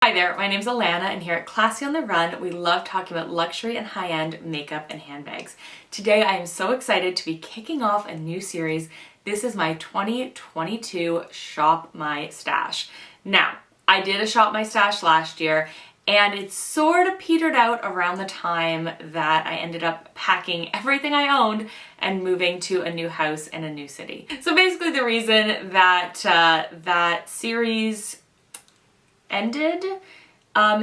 Hi there, my name's Alana and here at Classy on the Run, we love talking about luxury and high-end makeup and handbags. Today I am so excited to be kicking off a new series. This is my 2022 Shop My Stash. Now, I did a Shop My Stash last year and it sort of petered out around the time that I ended up packing everything I owned and moving to a new house and a new city. So basically the reason that that series ended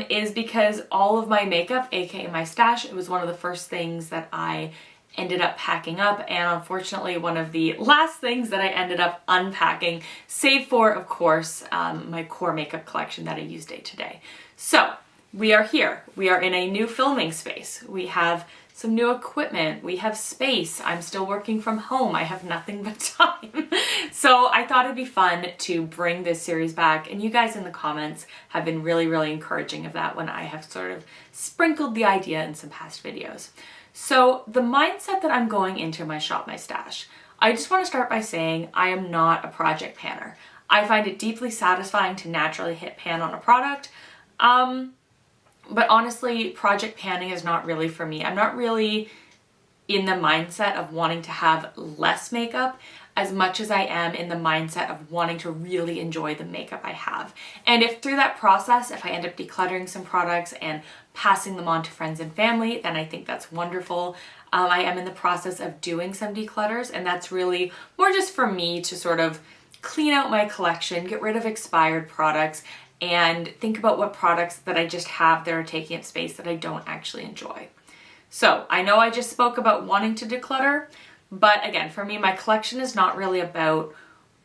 is because all of my makeup, aka my stash, it was one of the first things that I ended up packing up, and unfortunately one of the last things that I ended up unpacking, save for, of course, my core makeup collection that I use day to day. So we are here. We are in a new filming space. We have some new equipment. We have space. I'm still working from home. I have nothing but time. So I thought it'd be fun to bring this series back, and you guys in the comments have been really encouraging of that when I have sort of sprinkled the idea in some past videos. So the mindset that I'm going into my Shop My Stash, I just want to start by saying I am not a project panner. I find it deeply satisfying to naturally hit pan on a product. But honestly, project panning is not really for me. I'm not really in the mindset of wanting to have less makeup as much as I am in the mindset of wanting to really enjoy the makeup I have. And if through that process, if I end up decluttering some products and passing them on to friends and family, then I think that's wonderful. I am in the process of doing some declutters, and that's really more just for me to sort of clean out my collection, get rid of expired products, and think about what products that I just have that are taking up space that I don't actually enjoy. So I know I just spoke about wanting to declutter, but again, for me, my collection is not really about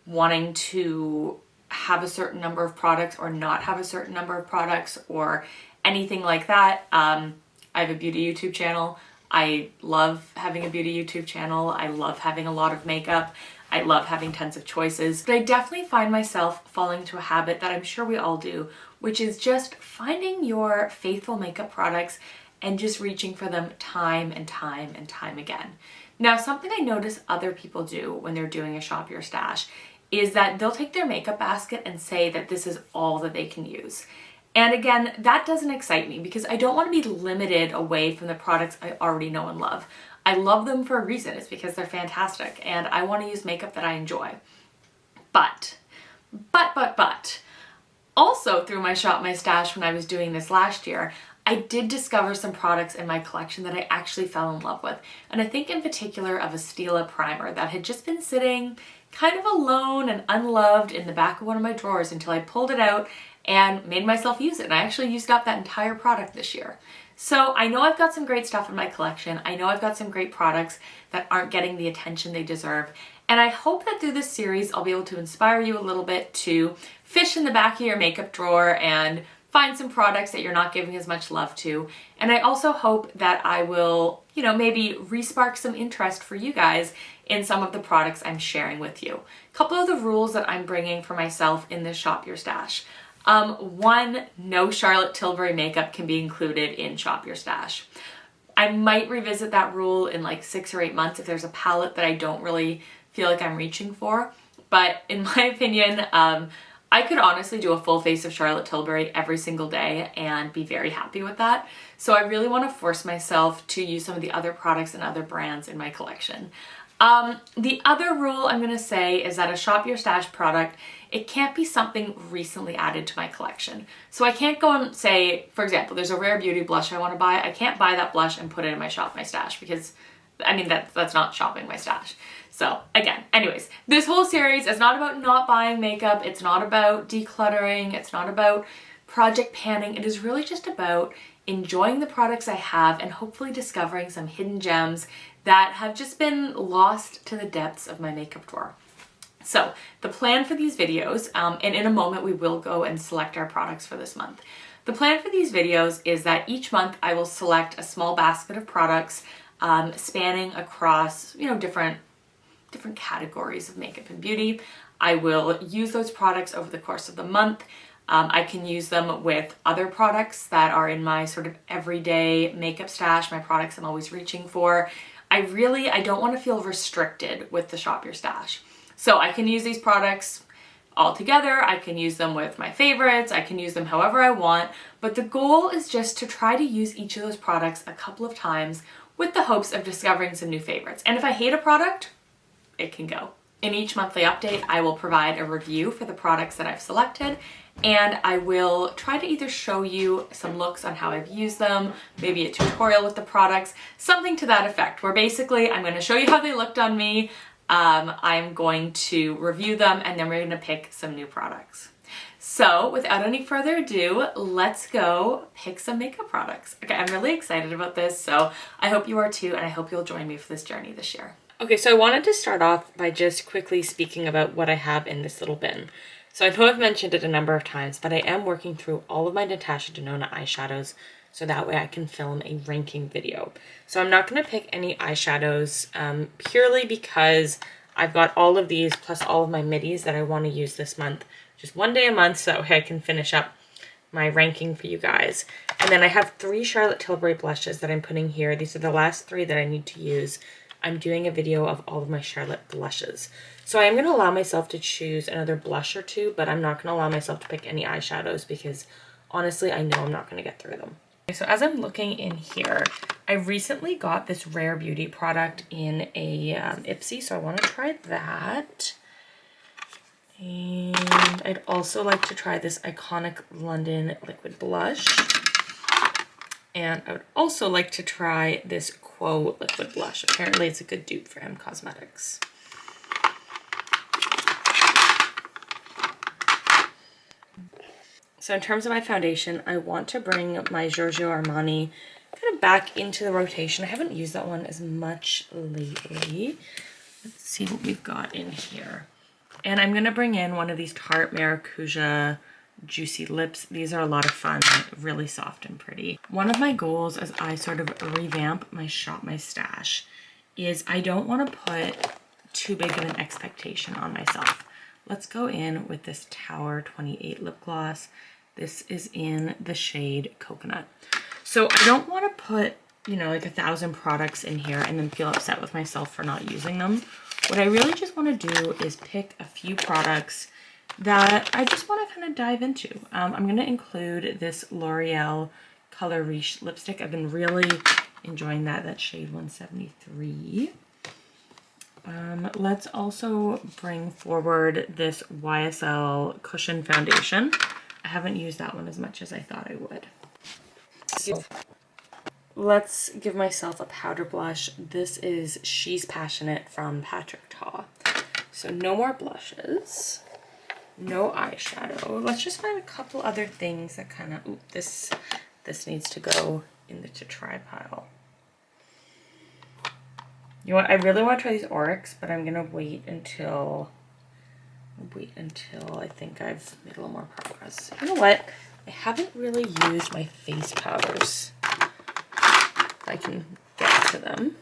wanting to have a certain number of products or not have a certain number of products or anything like that. I have a beauty YouTube channel. I love having a beauty YouTube channel. I love having a lot of makeup. I love having tons of choices, but I definitely find myself falling into a habit that I'm sure we all do, which is just finding your faithful makeup products and just reaching for them time and time and time again. Now, something I notice other people do when they're doing a Shop Your Stash is that they'll take their makeup basket and say that this is all that they can use. And again, that doesn't excite me because I don't want to be limited away from the products I already know and love. I love them for a reason. It's because they're fantastic and I want to use makeup that I enjoy. But, also through my Shop My Stash when I was doing this last year, I did discover some products in my collection that I actually fell in love with. And I think in particular of a Stila primer that had just been sitting kind of alone and unloved in the back of one of my drawers until I pulled it out and made myself use it. And I actually used up that entire product this year. So I know I've got some great stuff in my collection. I know I've got some great products that aren't getting the attention they deserve. And I hope that through this series, I'll be able to inspire you a little bit to fish in the back of your makeup drawer and find some products that you're not giving as much love to. And I also hope that I will, maybe re-spark some interest for you guys in some of the products I'm sharing with you. A couple of the rules that I'm bringing for myself in this Shop Your Stash. One, no Charlotte Tilbury makeup can be included in Shop Your Stash. I might revisit that rule in like 6 or 8 months if there's a palette that I don't really feel like I'm reaching for. But in my opinion, I could honestly do a full face of Charlotte Tilbury every single day and be very happy with that. So I really want to force myself to use some of the other products and other brands in my collection. The other rule I'm going to say is that a Shop Your Stash product, it can't be something recently added to my collection. So I can't go and say, for example, there's a Rare Beauty blush I want to buy. I can't buy that blush and put it in my Shop My Stash because, that's not shopping my stash. So again, anyways, this whole series is not about not buying makeup. It's not about decluttering. It's not about project panning. It is really just about enjoying the products I have and hopefully discovering some hidden gems that have just been lost to the depths of my makeup drawer. So the plan for these videos, and in a moment we will go and select our products for this month. The plan for these videos is that each month I will select a small basket of products spanning across, different categories of makeup and beauty. I will use those products over the course of the month. I can use them with other products that are in my sort of everyday makeup stash, my products I'm always reaching for. I don't want to feel restricted with the Shop Your Stash. So I can use these products all together. I can use them with my favorites. I can use them however I want. But the goal is just to try to use each of those products a couple of times with the hopes of discovering some new favorites. And if I hate a product, it can go. In each monthly update, I will provide a review for the products that I've selected, and I will try to either show you some looks on how I've used them, maybe a tutorial with the products, something to that effect, where basically I'm going to show you how they looked on me, I'm going to review them, and then we're going to pick some new products. So without any further ado, let's go pick some makeup products. Okay, I'm really excited about this, so I hope you are too, and I hope you'll join me for this journey this year. Okay, so I wanted to start off by just quickly speaking about what I have in this little bin. So I know I've mentioned it a number of times, but I am working through all of my Natasha Denona eyeshadows so that way I can film a ranking video. So I'm not going to pick any eyeshadows purely because I've got all of these plus all of my middies that I want to use this month. Just one day a month so that way I can finish up my ranking for you guys. And then I have 3 Charlotte Tilbury blushes that I'm putting here. These are the last 3 that I need to use. I'm doing a video of all of my Charlotte blushes. So I am going to allow myself to choose another blush or 2, but I'm not going to allow myself to pick any eyeshadows because honestly, I know I'm not going to get through them. Okay, so as I'm looking in here, I recently got this Rare Beauty product in a Ipsy, so I want to try that. And I'd also like to try this Iconic London Liquid Blush. And I would also like to try this Quo Liquid Blush. Apparently it's a good dupe for M Cosmetics. So in terms of my foundation, I want to bring my Giorgio Armani kind of back into the rotation. I haven't used that one as much lately. Let's see what we've got in here. And I'm going to bring in one of these Tarte Maracuja Juicy Lips. These are a lot of fun, really soft and pretty. One of my goals as I sort of revamp my Shop My Stash is I don't want to put too big of an expectation on myself. Let's go in with this Tower 28 lip gloss. This is in the shade Coconut. So I don't want to put, you know, like 1,000 products in here and then feel upset with myself for not using them. What I really just want to do is pick a few products that I just want to kind of dive into. I'm going to include this L'Oreal Color Riche lipstick. I've been really enjoying that shade 173. Let's also bring forward this YSL Cushion Foundation. I haven't used that one as much as I thought I would. Let's give myself a powder blush. This is She's Passionate from Patrick Ta. So no more blushes. No eyeshadow. Let's just find a couple other things that kind of, this needs to go in the to try pile. You know what, I really want to try these Oryx, but I'm gonna wait until I think I've made a little more progress. You know what, I haven't really used my face powders. If I can get to them.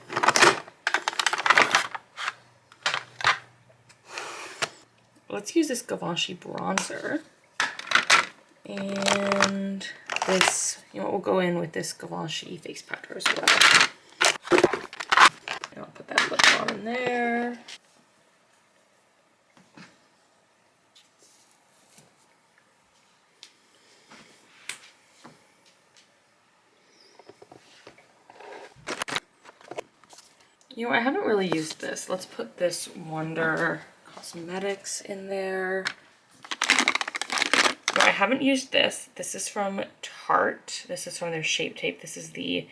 Let's use this Givenchy bronzer. And this, you know what, we'll go in with this Givenchy face powder as well. And I'll put that lip balm in there. You know, I haven't really used this. Let's put this Wonder Cosmetics in there. No, I haven't used this. This is from Tarte. This is from their Shape Tape. This is the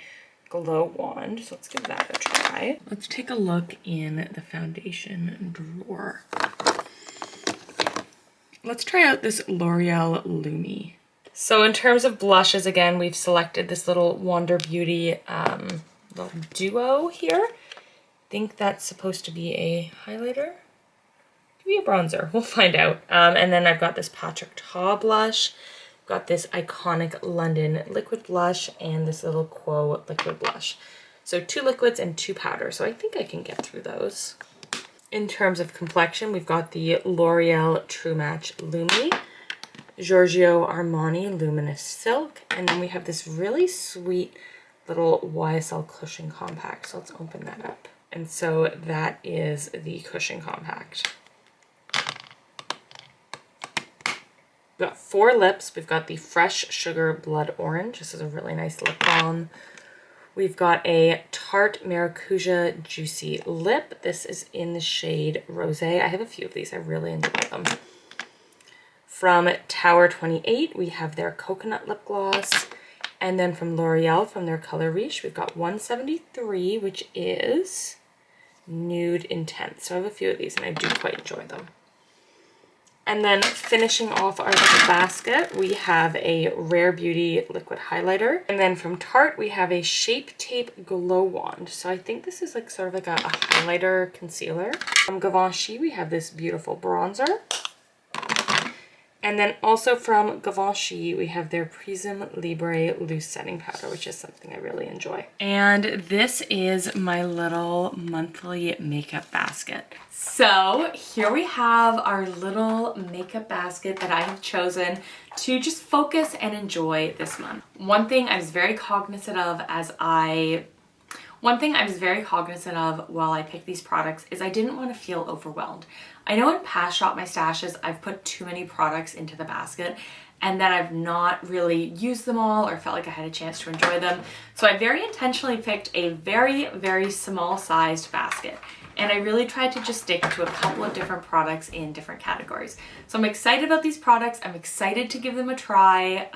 Glow Wand. So let's give that a try. Let's take a look in the foundation drawer. Let's try out this L'Oreal Lumi. So in terms of blushes, again, we've selected this little Wander Beauty little duo here. I think that's supposed to be a highlighter. Could be a bronzer. We'll find out. And then I've got this Patrick Ta blush. Got this Iconic London liquid blush and this little Quo liquid blush. So 2 liquids and 2 powders. So I think I can get through those. In terms of complexion, we've got the L'Oreal True Match Lumi, Giorgio Armani Luminous Silk, and then we have this really sweet little YSL Cushion Compact. So let's open that up. And so that is the Cushion Compact. We've got 4 lips. We've got the Fresh Sugar Blood Orange. This is a really nice lip balm. We've got a Tarte Maracuja Juicy Lip. This is in the shade Rosé. I have a few of these. I really enjoy them. From Tower 28, we have their Coconut Lip Gloss. And then from L'Oreal, from their Color Riche, we've got 173, which is Nude Intense. So I have a few of these, and I do quite enjoy them. And then finishing off our little basket, we have a Rare Beauty liquid highlighter. And then from Tarte, we have a Shape Tape Glow Wand. So I think this is like sort of like a highlighter concealer. From Givenchy, we have this beautiful bronzer. And then also from Givenchy, we have their Prism Libre Loose Setting Powder, which is something I really enjoy. And this is my little monthly makeup basket. So here we have our little makeup basket that I have chosen to just focus and enjoy this month. One thing I was very cognizant of while I picked these products is I didn't want to feel overwhelmed. I know in past Shop My Stashes, I've put too many products into the basket and then I've not really used them all or felt like I had a chance to enjoy them. So I very intentionally picked a very, very small sized basket. And I really tried to just stick to a couple of different products in different categories. So I'm excited about these products. I'm excited to give them a try.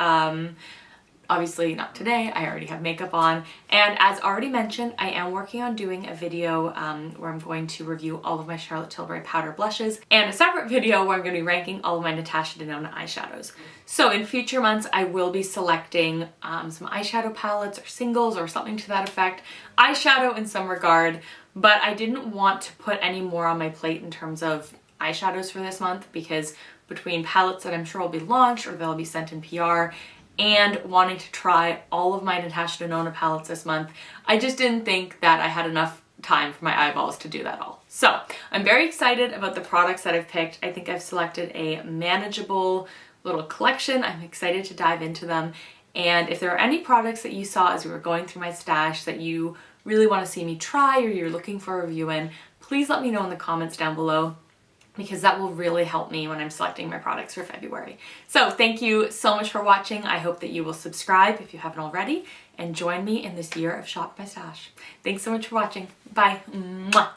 Obviously not today, I already have makeup on. And as already mentioned, I am working on doing a video where I'm going to review all of my Charlotte Tilbury powder blushes and a separate video where I'm going to be ranking all of my Natasha Denona eyeshadows. So in future months, I will be selecting some eyeshadow palettes or singles or something to that effect. Eyeshadow in some regard, but I didn't want to put any more on my plate in terms of eyeshadows for this month because between palettes that I'm sure will be launched or they'll be sent in PR and wanting to try all of my Natasha Denona palettes this month, I just didn't think that I had enough time for my eyeballs to do that all. So I'm very excited about the products that I've picked. I think I've selected a manageable little collection. I'm excited to dive into them. And if there are any products that you saw as we were going through my stash that you really want to see me try or you're looking for a review in, please let me know in the comments down below, because that will really help me when I'm selecting my products for February. So thank you so much for watching. I hope that you will subscribe if you haven't already and join me in this year of Shop My Stash. Thanks so much for watching. Bye. Mwah.